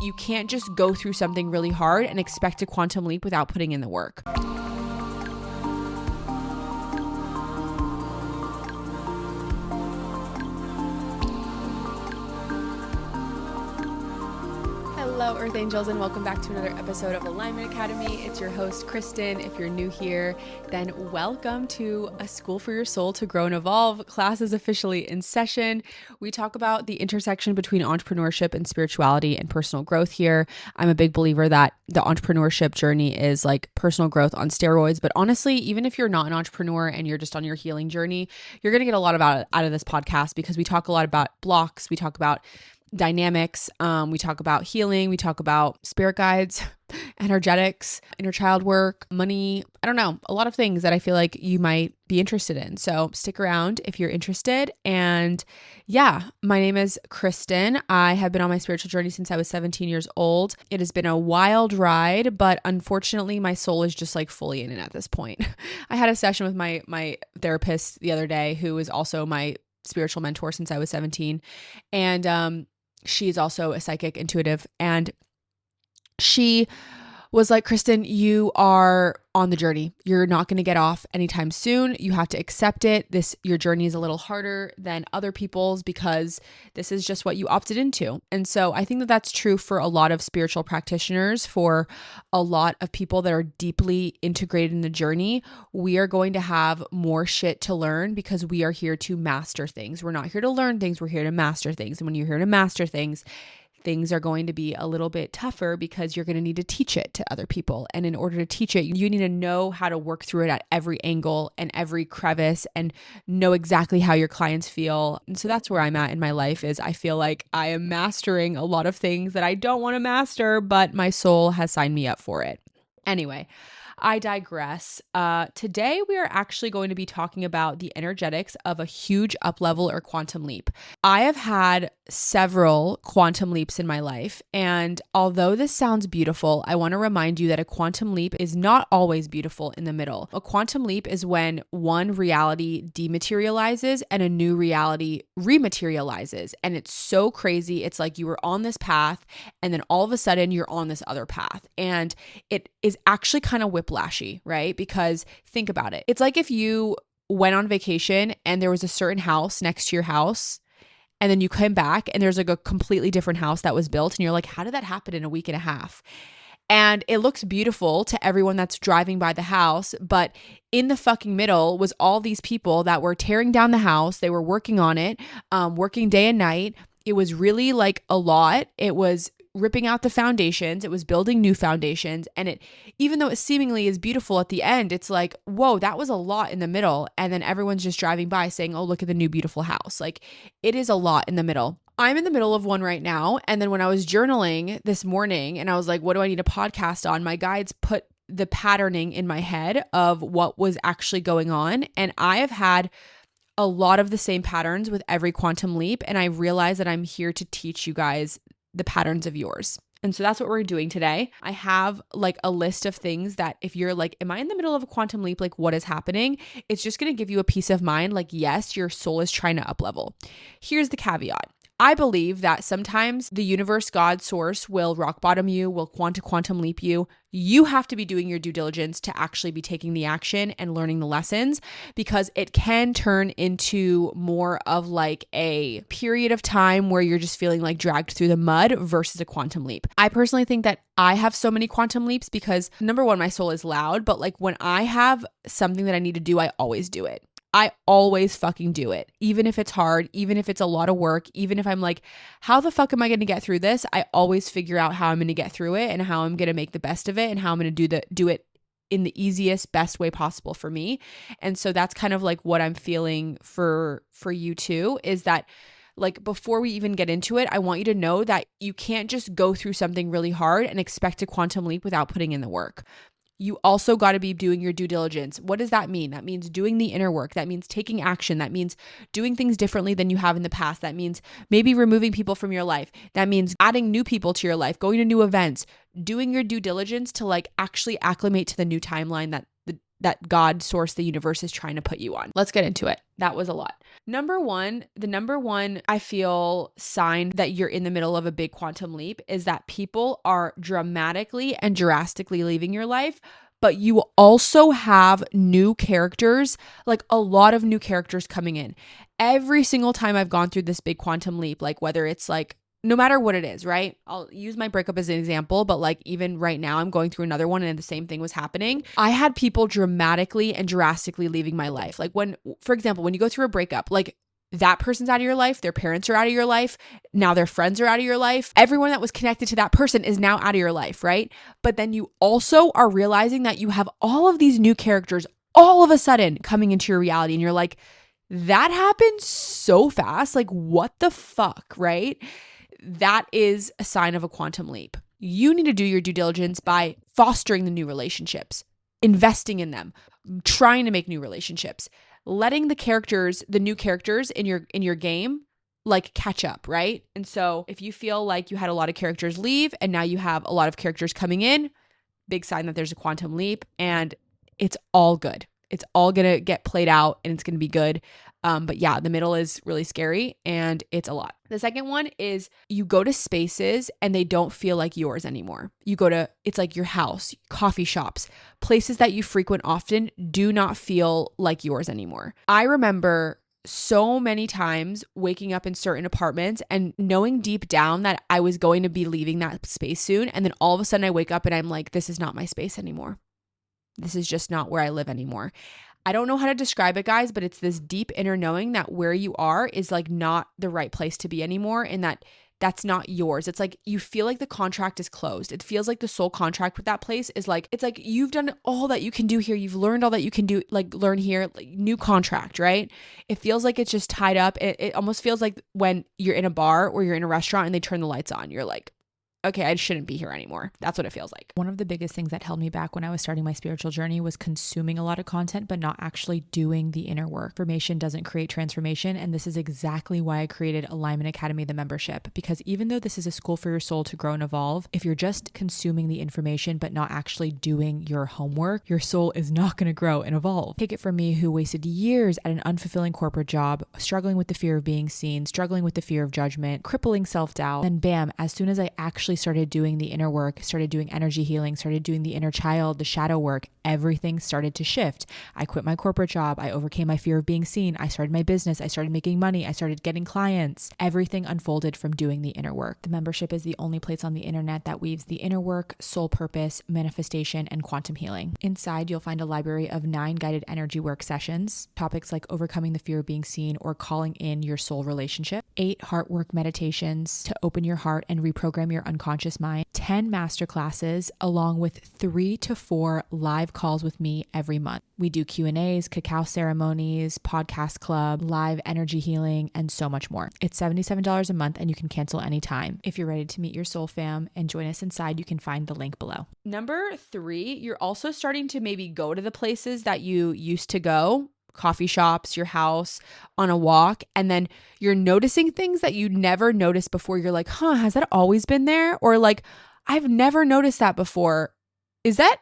You can't just go through something really hard and expect a quantum leap without putting in the work. Hello, Earth Angels, and welcome back to another episode of Alignment Academy. It's your host, Kristen. If you're new here, then welcome to A School for Your Soul to Grow and Evolve. Class is officially in session. We talk about the intersection between entrepreneurship and spirituality and personal growth here. I'm a big believer that the entrepreneurship journey is like personal growth on steroids. But honestly, even if you're not an entrepreneur and you're just on your healing journey, you're going to get a lot out of this podcast because we talk a lot about blocks. We talk about dynamics. We talk about healing. We talk about spirit guides, energetics, inner child work, money. I don't know, a lot of things that I feel like you might be interested in. So stick around if you're interested. And yeah, my name is Kristen. I have been on my spiritual journey since I was 17 years old. It has been a wild ride, but unfortunately my soul is just like fully in it at this point. I had a session with my therapist the other day, who is also my spiritual mentor since I was 17. And, she's also a psychic intuitive, and she was like, Kristen, you are on the journey. You're not going to get off anytime soon. You have to accept it. Your journey is a little harder than other people's because this is just what you opted into. And so I think that that's true for a lot of spiritual practitioners, for a lot of people that are deeply integrated in the journey. We are going to have more shit to learn because we are here to master things. We're not here to learn things. We're here to master things. And when you're here to master things, things are going to be a little bit tougher because you're going to need to teach it to other people. And in order to teach it, you need to know how to work through it at every angle and every crevice and know exactly how your clients feel. And so that's where I'm at in my life. Is I feel like I am mastering a lot of things that I don't want to master, but my soul has signed me up for it. Anyway, I digress. Today, we are actually going to be talking about the energetics of a huge up level or quantum leap. I have had several quantum leaps in my life. And although this sounds beautiful, I want to remind you that a quantum leap is not always beautiful in the middle. A quantum leap is when one reality dematerializes and a new reality rematerializes. And it's so crazy. It's like you were on this path and then all of a sudden you're on this other path. And it is actually kind of whiplashy, right? Because think about it. It's like if you went on vacation and there was a certain house next to your house, and then you came back and there's like a completely different house that was built, and you're like, how did that happen in a week and a half? And it looks beautiful to everyone that's driving by the house, but in the fucking middle was all these people that were tearing down the house. They were working on it, working day and night. It was really like a lot. It was ripping out the foundations. It was building new foundations. And it, even though it seemingly is beautiful at the end, it's like, whoa, that was a lot in the middle. And then everyone's just driving by saying, oh, look at the new beautiful house. Like, it is a lot in the middle. I'm in the middle of one right now. And then when I was journaling this morning and I was like, what do I need a podcast on? My guides put the patterning in my head of what was actually going on. And I have had a lot of the same patterns with every quantum leap. And I realize that I'm here to teach you guys the patterns of yours. And so that's what we're doing today. I have like a list of things that if you're like, am I in the middle of a quantum leap? Like, what is happening? It's just going to give you a peace of mind. Like, yes, your soul is trying to up level. Here's the caveat. I believe that sometimes the universe, God, source will rock bottom you, will quantum leap you. You have to be doing your due diligence to actually be taking the action and learning the lessons, because it can turn into more of like a period of time where you're just feeling like dragged through the mud versus a quantum leap. I personally think that I have so many quantum leaps because number one, my soul is loud, but like when I have something that I need to do, I always do it. I always fucking do it, even if it's hard, even if it's a lot of work, even if I'm like, how the fuck am I going to get through this? I always figure out how I'm going to get through it and how I'm going to make the best of it and how I'm going to do it in the easiest, best way possible for me. And so that's kind of like what I'm feeling for you too, is that like before we even get into it, I want you to know that you can't just go through something really hard and expect a quantum leap without putting in the work. You also got to be doing your due diligence. What does that mean? That means doing the inner work. That means taking action. That means doing things differently than you have in the past. That means maybe removing people from your life. That means adding new people to your life, going to new events, doing your due diligence to like actually acclimate to the new timeline that that God, source, the universe is trying to put you on. Let's get into it. That was a lot. The number one I feel sign that you're in the middle of a big quantum leap is that people are dramatically and drastically leaving your life, but you also have new characters, like a lot of new characters coming in. Every single time I've gone through this big quantum leap, like whether it's like, no matter what it is, right? I'll use my breakup as an example, but like even right now I'm going through another one and the same thing was happening. I had people dramatically and drastically leaving my life. Like when, for example, when you go through a breakup, like that person's out of your life, their parents are out of your life, now their friends are out of your life. Everyone that was connected to that person is now out of your life, right? But then you also are realizing that you have all of these new characters all of a sudden coming into your reality and you're like, that happened so fast. Like what the fuck, right? That is a sign of a quantum leap. You need to do your due diligence by fostering the new relationships, investing in them, trying to make new relationships, letting the new characters in your game like catch up, right? And so if you feel like you had a lot of characters leave and now you have a lot of characters coming in, big sign that there's a quantum leap and it's all good. It's all going to get played out and it's going to be good. But yeah, the middle is really scary and it's a lot. The second one is you go to spaces and they don't feel like yours anymore. It's like your house, coffee shops, places that you frequent often do not feel like yours anymore. I remember so many times waking up in certain apartments and knowing deep down that I was going to be leaving that space soon. And then all of a sudden I wake up and I'm like, this is not my space anymore. This is just not where I live anymore. I don't know how to describe it, guys, but it's this deep inner knowing that where you are is like not the right place to be anymore and that that's not yours. It's like you feel like the contract is closed. It feels like the soul contract with that place is like, it's like you've done all that you can do here. You've learned all that you can do, like learn here, like new contract, right? It feels like it's just tied up. It almost feels like when you're in a bar or you're in a restaurant and they turn the lights on, you're like, okay, I shouldn't be here anymore. That's what it feels like. One of the biggest things that held me back when I was starting my spiritual journey was consuming a lot of content, but not actually doing the inner work. Information doesn't create transformation. And this is exactly why I created Alignment Academy, the membership, because even though this is a school for your soul to grow and evolve, if you're just consuming the information, but not actually doing your homework, your soul is not going to grow and evolve. Take it from me, who wasted years at an unfulfilling corporate job, struggling with the fear of being seen, struggling with the fear of judgment, crippling self-doubt. Then bam, as soon as I actually started doing the inner work, started doing energy healing, started doing the inner child, the shadow work, everything started to shift. I quit my corporate job. I overcame my fear of being seen. I started my business. I started making money. I started getting clients. Everything unfolded from doing the inner work. The membership is the only place on the internet that weaves the inner work, soul purpose, manifestation, and quantum healing. Inside, you'll find a library of 9 guided energy work sessions, topics like overcoming the fear of being seen or calling in your soul relationship, 8 heart work meditations to open your heart and reprogram your unconscious mind, 10 masterclasses, along with 3 to 4 live calls with me every month. We do Q&As, cacao ceremonies, podcast club, live energy healing, and so much more. It's $77 a month and you can cancel anytime. If you're ready to meet your soul fam and join us inside, you can find the link below. Number 3, you're also starting to maybe go to the places that you used to go, coffee shops, your house, on a walk, and then you're noticing things that you never noticed before. You're like, has that always been there? Or like, I've never noticed that before. Is that,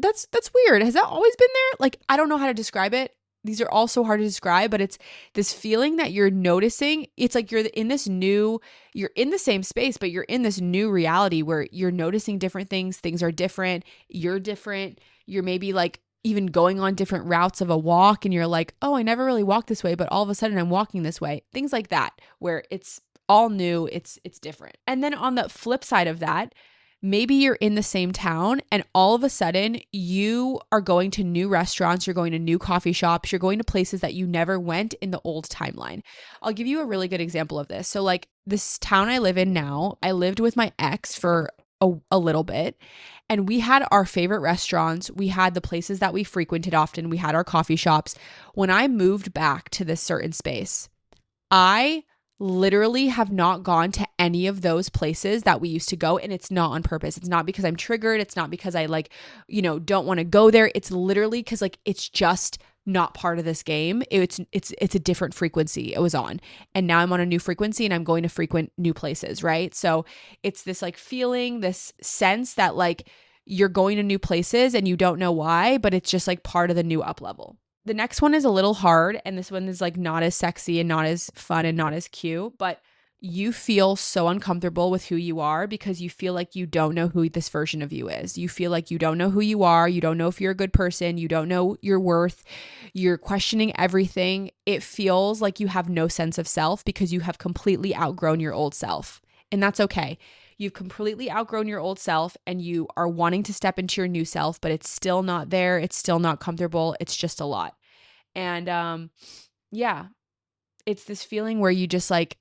that's weird. Has that always been there? Like, I don't know how to describe it. These are all so hard to describe, but it's this feeling that you're noticing. It's like you're in the same space, but you're in this new reality where you're noticing different things. Things are different. You're different. You're maybe like even going on different routes of a walk and you're like, oh, I never really walked this way, but all of a sudden I'm walking this way. Things like that, where it's all new, it's different. And then on the flip side of that, maybe you're in the same town and all of a sudden you are going to new restaurants, you're going to new coffee shops, you're going to places that you never went in the old timeline. I'll give you a really good example of this. So like this town I live in now, I lived with my ex for a little bit, and we had our favorite restaurants. We had the places that we frequented often. We had our coffee shops. When I moved back to this certain space, I literally have not gone to any of those places that we used to go. And it's not on purpose. It's not because I'm triggered. It's not because I don't want to go there. It's literally because it's just not part of this game. It's a different frequency it was on. And now I'm on a new frequency and I'm going to frequent new places, right? So it's this feeling, this sense that you're going to new places and you don't know why, but it's just like part of the new up level. The next one is a little hard, and this one is like not as sexy and not as fun and not as cute, but you feel so uncomfortable with who you are because you feel like you don't know who this version of you is. You feel like you don't know who you are. You don't know if you're a good person. You don't know your worth. You're questioning everything. It feels like you have no sense of self because you have completely outgrown your old self. And that's okay. You've completely outgrown your old self and you are wanting to step into your new self, but it's still not there. It's still not comfortable. It's just a lot. And yeah, it's this feeling where you just like,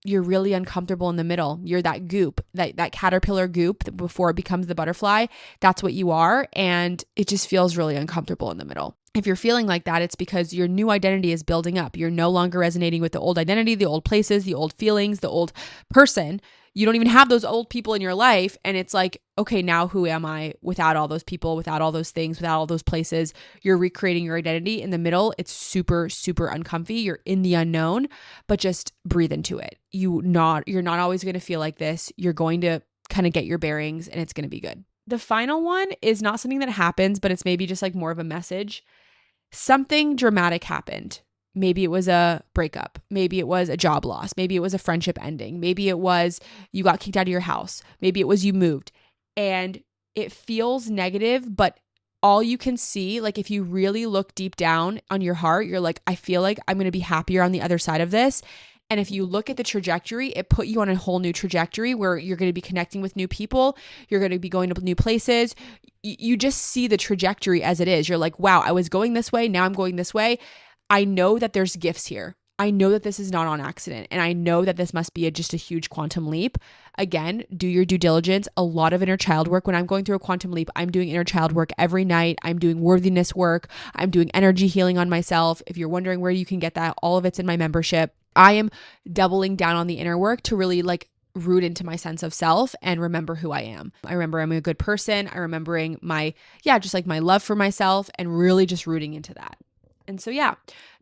you're really uncomfortable in the middle. You're that goop, that caterpillar goop before it becomes the butterfly. That's what you are. And it just feels really uncomfortable in the middle. If you're feeling like that, it's because your new identity is building up. You're no longer resonating with the old identity, the old places, the old feelings, the old person. You don't even have those old people in your life. And it's like, okay, now who am I without all those people, without all those things, without all those places? You're recreating your identity in the middle. It's super, super uncomfy. You're in the unknown, but just breathe into it. You're not always going to feel like this. You're going to kind of get your bearings and it's going to be good. The final one is not something that happens, but it's maybe just like more of a message. Something dramatic happened. Maybe it was a breakup. Maybe it was a job loss. Maybe it was a friendship ending. Maybe it was you got kicked out of your house. Maybe it was you moved. And it feels negative, but all you can see, like if you really look deep down on your heart, you're like, I feel like I'm going to be happier on the other side of this. And if you look at the trajectory, it put you on a whole new trajectory where you're going to be connecting with new people. You're going to be going to new places. You just see the trajectory as it is. You're like, wow, I was going this way. Now I'm going this way. I know that there's gifts here. I know that this is not on accident. And I know that this must be just a huge quantum leap. Again, do your due diligence. A lot of inner child work. When I'm going through a quantum leap, I'm doing inner child work every night. I'm doing worthiness work. I'm doing energy healing on myself. If you're wondering where you can get that, all of it's in my membership. I am doubling down on the inner work to really like root into my sense of self and remember who I am. I remember I'm a good person. I'm remembering just like my love for myself and really just rooting into that. And so, yeah,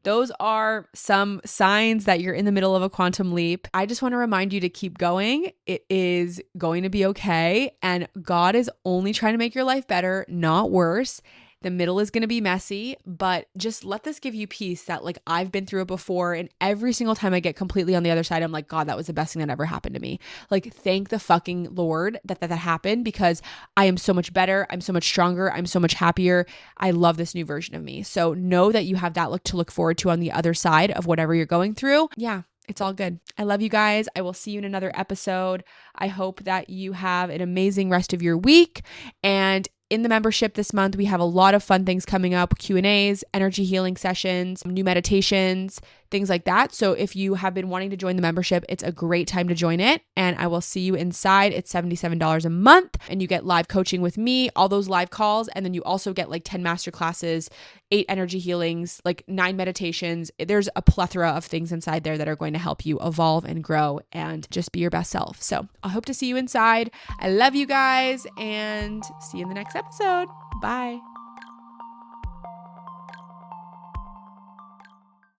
those are some signs that you're in the middle of a quantum leap. I just want to remind you to keep going. It is going to be okay. And God is only trying to make your life better, not worse. The middle is going to be messy, but just let this give you peace that like I've been through it before. And every single time I get completely on the other side, I'm like, God, that was the best thing that ever happened to me. Like, thank the fucking Lord that happened because I am so much better. I'm so much stronger. I'm so much happier. I love this new version of me. So know that you have that to look forward to on the other side of whatever you're going through. Yeah. It's all good. I love you guys. I will see you in another episode. I hope that you have an amazing rest of your week. And in the membership this month, we have a lot of fun things coming up, Q&As, energy healing sessions, new meditations, things like that. So if you have been wanting to join the membership, it's a great time to join it. And I will see you inside. It's $77 a month and you get live coaching with me, all those live calls. And then you also get like 10 master classes, 8 energy healings, like 9 meditations. There's a plethora of things inside there that are going to help you evolve and grow and just be your best self. So I hope to see you inside. I love you guys and see you in the next episode. Bye.